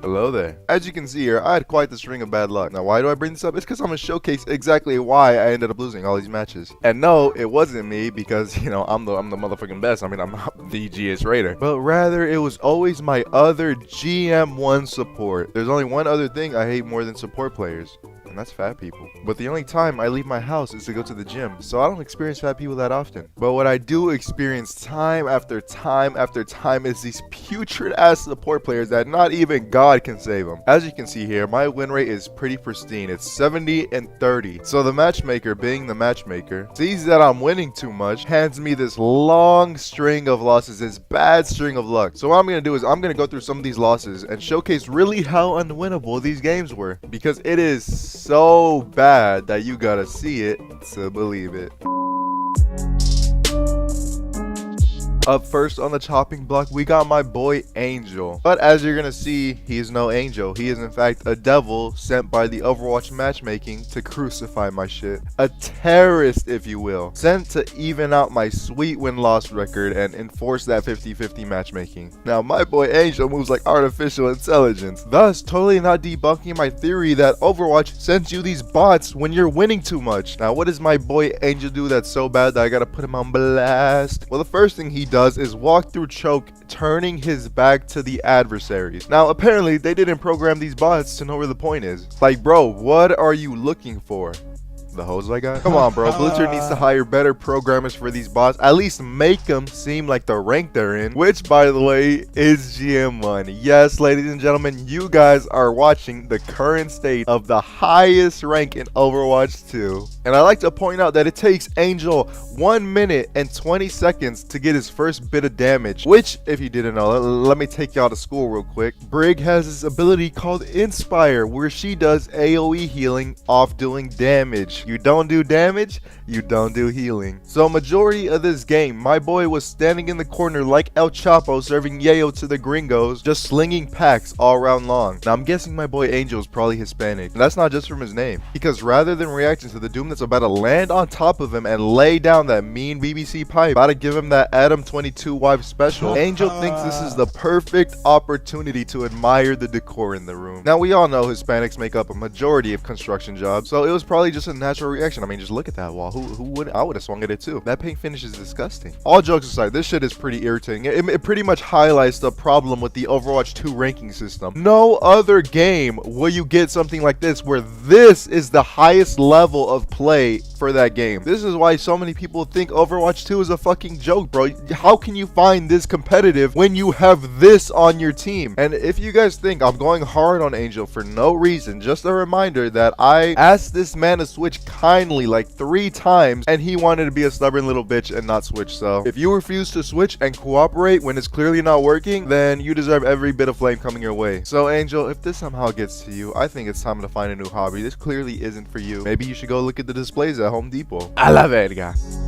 Hello there. As you can see here, I had quite the string of bad luck. Now, why do I bring this up? It's because I'm going to showcase exactly why I ended up losing all these matches. And no, it wasn't me because, I'm the motherfucking best. I mean, I'm not the GS Raider. But rather, it was always my other GM1 support. There's only one other thing I hate more than support players. And that's fat people. But the only time I leave my house is to go to the gym, so I don't experience fat people that often. But what I do experience time after time after time is these putrid ass support players that not even God can save them. As you can see here, my win rate is pretty pristine. It's 70 and 30. So the matchmaker, being the matchmaker, sees that I'm winning too much, hands me this long string of losses, this bad string of luck. So what I'm going to do is I'm going to go through some of these losses and showcase really how unwinnable these games were, because it is so bad that you gotta see it to believe it. Up first on the chopping block, we got my boy Angel. But as you're gonna see, he is no angel. He is in fact a devil sent by the Overwatch matchmaking to crucify my shit. A terrorist, if you will. Sent to even out my sweet win-loss record and enforce that 50-50 matchmaking. Now, my boy Angel moves like artificial intelligence, thus totally not debunking my theory that Overwatch sends you these bots when you're winning too much. Now, what does my boy Angel do that's so bad that I gotta put him on blast? Well, the first thing he does is walk through choke, turning his back to the adversaries. Now, apparently, they didn't program these bots to know where the point is. Like, bro, what are you looking for? The hose I got? Come on, bro. Blizzard needs to hire better programmers for these bots. At least make them seem like the rank they're in, which, by the way, is GM1. Yes, ladies and gentlemen, you guys are watching the current state of the highest rank in Overwatch 2. And I like to point out that it takes Angel 1 minute and 20 seconds to get his first bit of damage, which, if you didn't know, let me take y'all to school real quick. Brig has this ability called Inspire, where she does AoE healing off doing damage. You don't do damage, you don't do healing. So majority of this game, my boy was standing in the corner like El Chapo serving yayo to the gringos, just slinging packs all around long. Now I'm guessing my boy Angel is probably Hispanic. And that's not just from his name, because rather than reacting to the doom that's about to land on top of him and lay down that mean BBC pipe, about to give him that Adam 22 wife special, Angel thinks this is the perfect opportunity to admire the decor in the room. Now we all know Hispanics make up a majority of construction jobs, so it was probably just a natural reaction. I mean, just look at that wall. Who would? I would have swung at it too. That paint finish is disgusting. All jokes aside, this shit is pretty irritating. It pretty much highlights the problem with the Overwatch 2 ranking system. No other game will you get something like this, where this is the highest level of play for that game. This is why so many people think Overwatch 2 is a fucking joke, bro. How can you find this competitive when you have this on your team? And if you guys think I'm going hard on Angel for no reason, just a reminder that I asked this man to switch kindly like 3 times and he wanted to be a stubborn little bitch and not switch. So if you refuse to switch and cooperate when it's clearly not working, then you deserve every bit of flame coming your way. So Angel, if this somehow gets to you, I think it's time to find a new hobby. This clearly isn't for you. Maybe you should go look at the displays at Home Depot. I love it, guys.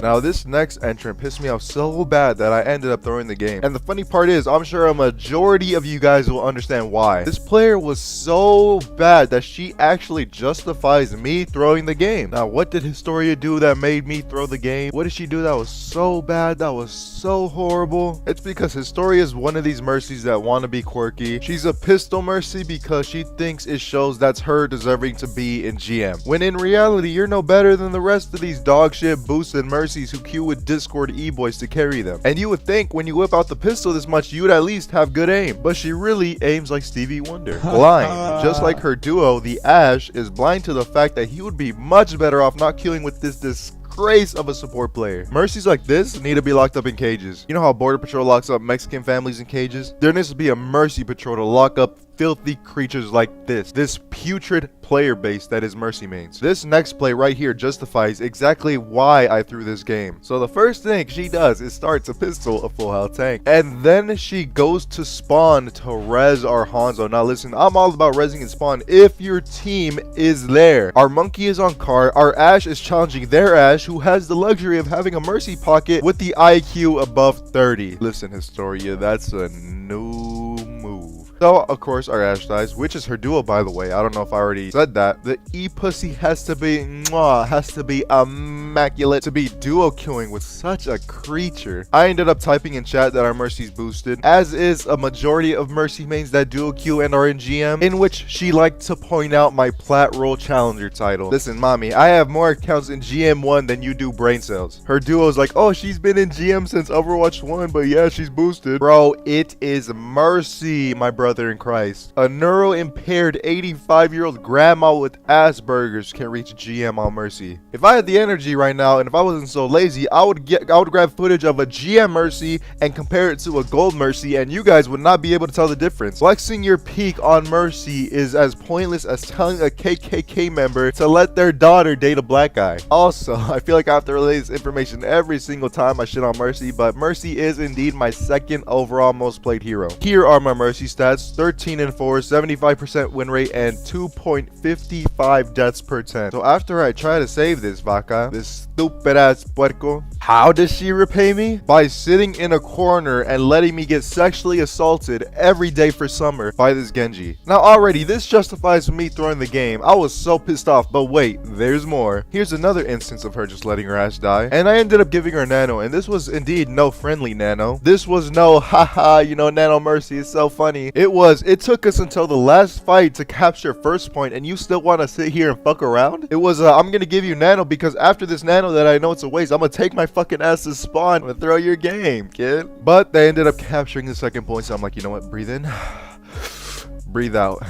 Now, this next entrant pissed me off so bad that I ended up throwing the game. And the funny part is, I'm sure a majority of you guys will understand why. This player was so bad that she actually justifies me throwing the game. Now, what did Historia do that made me throw the game? What did she do that was so bad, that was so horrible? It's because Historia is one of these mercies that want to be quirky. She's a pistol mercy because she thinks it shows that's her deserving to be in GM. When in reality, you're no better than the rest of these dog shit boosted mercies who queue with Discord e-boys to carry them. And you would think when you whip out the pistol this much, you would at least have good aim. But she really aims like Stevie Wonder. Blind. Just like her duo, the Ash, is blind to the fact that he would be much better off not queuing with this disgrace of a support player. Mercies like this need to be locked up in cages. You know how Border Patrol locks up Mexican families in cages? There needs to be a Mercy Patrol to lock up filthy creatures like this putrid player base that is Mercy mains. This next play right here justifies exactly why I threw this game. So the first thing she does is start to pistol a full health tank, and then she goes to spawn to res our Hanzo. Now listen, I'm all about resing and spawn if your team is there. Our monkey is on card, our Ash is challenging their Ash, who has the luxury of having a Mercy pocket with the IQ above 30. Listen, Historia, that's a new move. So, of course, our Ashe dies, which is her duo, by the way. I don't know if I already said that. The E-Pussy has to be, has to be immaculate to be duo queuing with such a creature. I ended up typing in chat that our Mercy's boosted, as is a majority of Mercy mains that duo queue and are in GM, in which she liked to point out my Plat Roll Challenger title. Listen, mommy, I have more accounts in GM1 than you do brain cells. Her duo's like, oh, she's been in GM since Overwatch 1, but yeah, she's boosted. Bro, it is Mercy, my brother in Christ. A neuro-impaired 85-year-old grandma with Asperger's can reach GM on Mercy. If I had the energy right now, and if I wasn't so lazy, I would grab footage of a GM Mercy and compare it to a gold Mercy, and you guys would not be able to tell the difference. Flexing your peak on Mercy is as pointless as telling a KKK member to let their daughter date a black guy. Also, I feel like I have to relay this information every single time I shit on Mercy, but Mercy is indeed my second overall most played hero. Here are my Mercy stats: 13 and 4, 75% win rate, and 2.55 deaths per 10. So after I try to save this vaca, this stupid ass puerco, how does she repay me? By sitting in a corner and letting me get sexually assaulted every day for summer by this Genji. Now already this justifies me throwing the game. I was so pissed off, but wait, there's more. Here's another instance of her just letting her ass die, and I ended up giving her Nano, and this was indeed no friendly Nano. This was no haha, you know, Nano Mercy is so funny. It took us until the last fight to capture first point, and you still want to sit here and fuck around? It was I'm gonna give you Nano because after this Nano that I know it's a waste, I'm gonna take my fucking ass to spawn and throw your game, kid. But they ended up capturing the second point, so I'm like, you know what, breathe in, breathe out.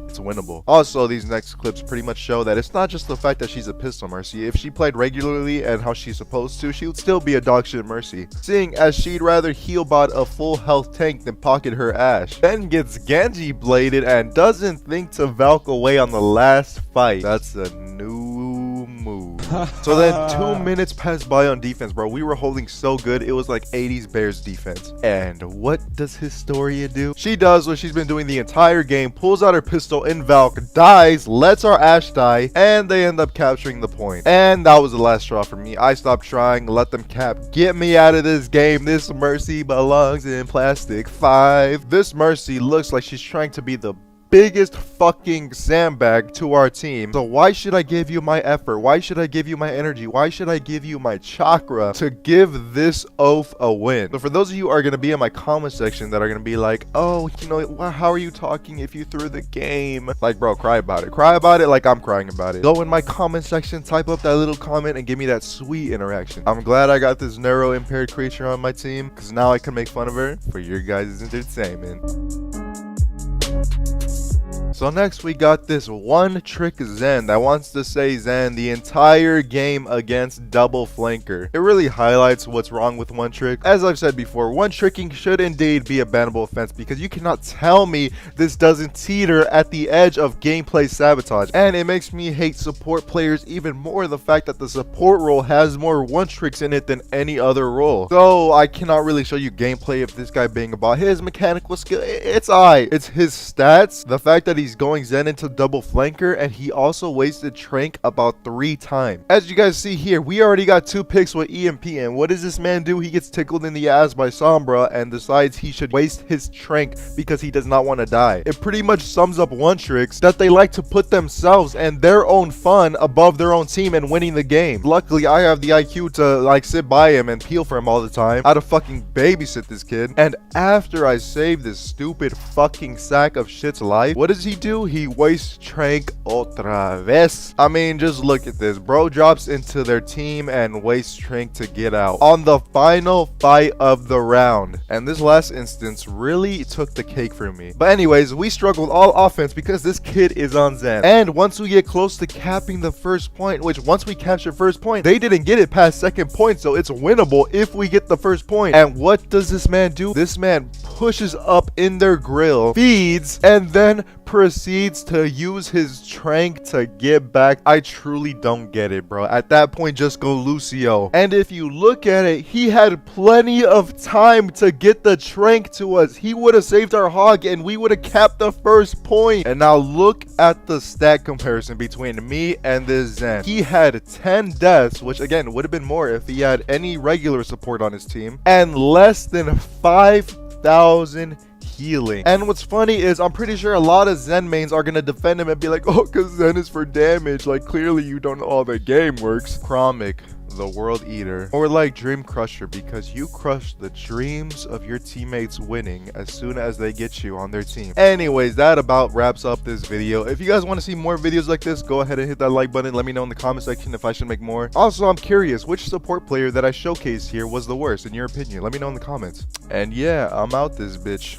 It's winnable. Also, these next clips pretty much show that it's not just the fact that she's a pistol Mercy. If she played regularly and how she's supposed to, she would still be a dog shit Mercy, seeing as she'd rather heal bot a full health tank than pocket her Ashe. Then gets Genji bladed and doesn't think to Valk away on the last fight. That's a new move. So then 2 minutes passed by on defense, bro. We were holding so good. It was like 80s Bears defense. And what does Historia do? She does what she's been doing the entire game, pulls out her pistol in Valk, dies, lets our Ashe die, and they end up capturing the point. And that was the last straw for me. I stopped trying, let them cap. Get me out of this game. This Mercy belongs in plastic 5. This Mercy looks like she's trying to be the biggest fucking sandbag to our team. So why should I give you my effort? Why should I give you my energy? Why should I give you my chakra to give this oaf a win? So for those of you who are going to be in my comment section that are going to be like, oh, you know, how are you talking if you threw the game? Like, bro, cry about it. Cry about it like I'm crying about it. Go in my comment section, type up that little comment, and give me that sweet interaction. I'm glad I got this neuro-impaired creature on my team, because now I can make fun of her for your guys' entertainment. So next we got this one trick Zen that wants to say Zen the entire game against double flanker. It really highlights what's wrong with one trick. As I've said before, one tricking should indeed be a bannable offense, because you cannot tell me this doesn't teeter at the edge of gameplay sabotage. And it makes me hate support players even more, the fact that the support role has more one tricks in it than any other role. So I cannot really show you gameplay of this guy being about his mechanical skill. It's it's his stats, the fact that he's going Zen into double flanker, and he also wasted Trank about 3 times. As you guys see here, we already got 2 picks with EMP, and what does this man do? He gets tickled in the ass by Sombra and decides he should waste his Trank because he does not want to die. It pretty much sums up one tricks that they like to put themselves and their own fun above their own team and winning the game. Luckily, I have the IQ to like sit by him and peel for him all the time. I'd fucking babysit this kid. And after I save this stupid fucking sack of shit's life, what does he do? He wastes Trank otra vez. I mean, just look at this. Bro drops into their team and wastes Trank to get out on the final fight of the round. And this last instance really took the cake for me. But anyways, we struggled all offense because this kid is on Zen. And once we get close to capping the first point, which once we capture first point, they didn't get it past second point, so it's winnable if we get the first point. And what does this man do? This man pushes up in their grill, feeds, and then proceeds to use his Trank to get back. I truly don't get it, bro. At that point, just go Lucio. And if you look at it, he had plenty of time to get the Trank to us. He would have saved our hog and we would have capped the first point. And now look at the stat comparison between me and this Zen. He had 10 deaths, which again would have been more if he had any regular support on his team, and less than 5,000 healing. And what's funny is I'm pretty sure a lot of Zen mains are gonna defend him and be like, oh, because Zen is for damage. Like, clearly you don't know how the game works. Chromic, the World Eater, or like Dream Crusher, because you crush the dreams of your teammates winning as soon as they get you on their team. Anyways, that about wraps up this video. If you guys want to see more videos like this, go ahead and hit that like button. Let me know in the comment section if I should make more. Also, I'm curious, which support player that I showcased here was the worst in your opinion? Let me know in the comments. And yeah, I'm out this bitch.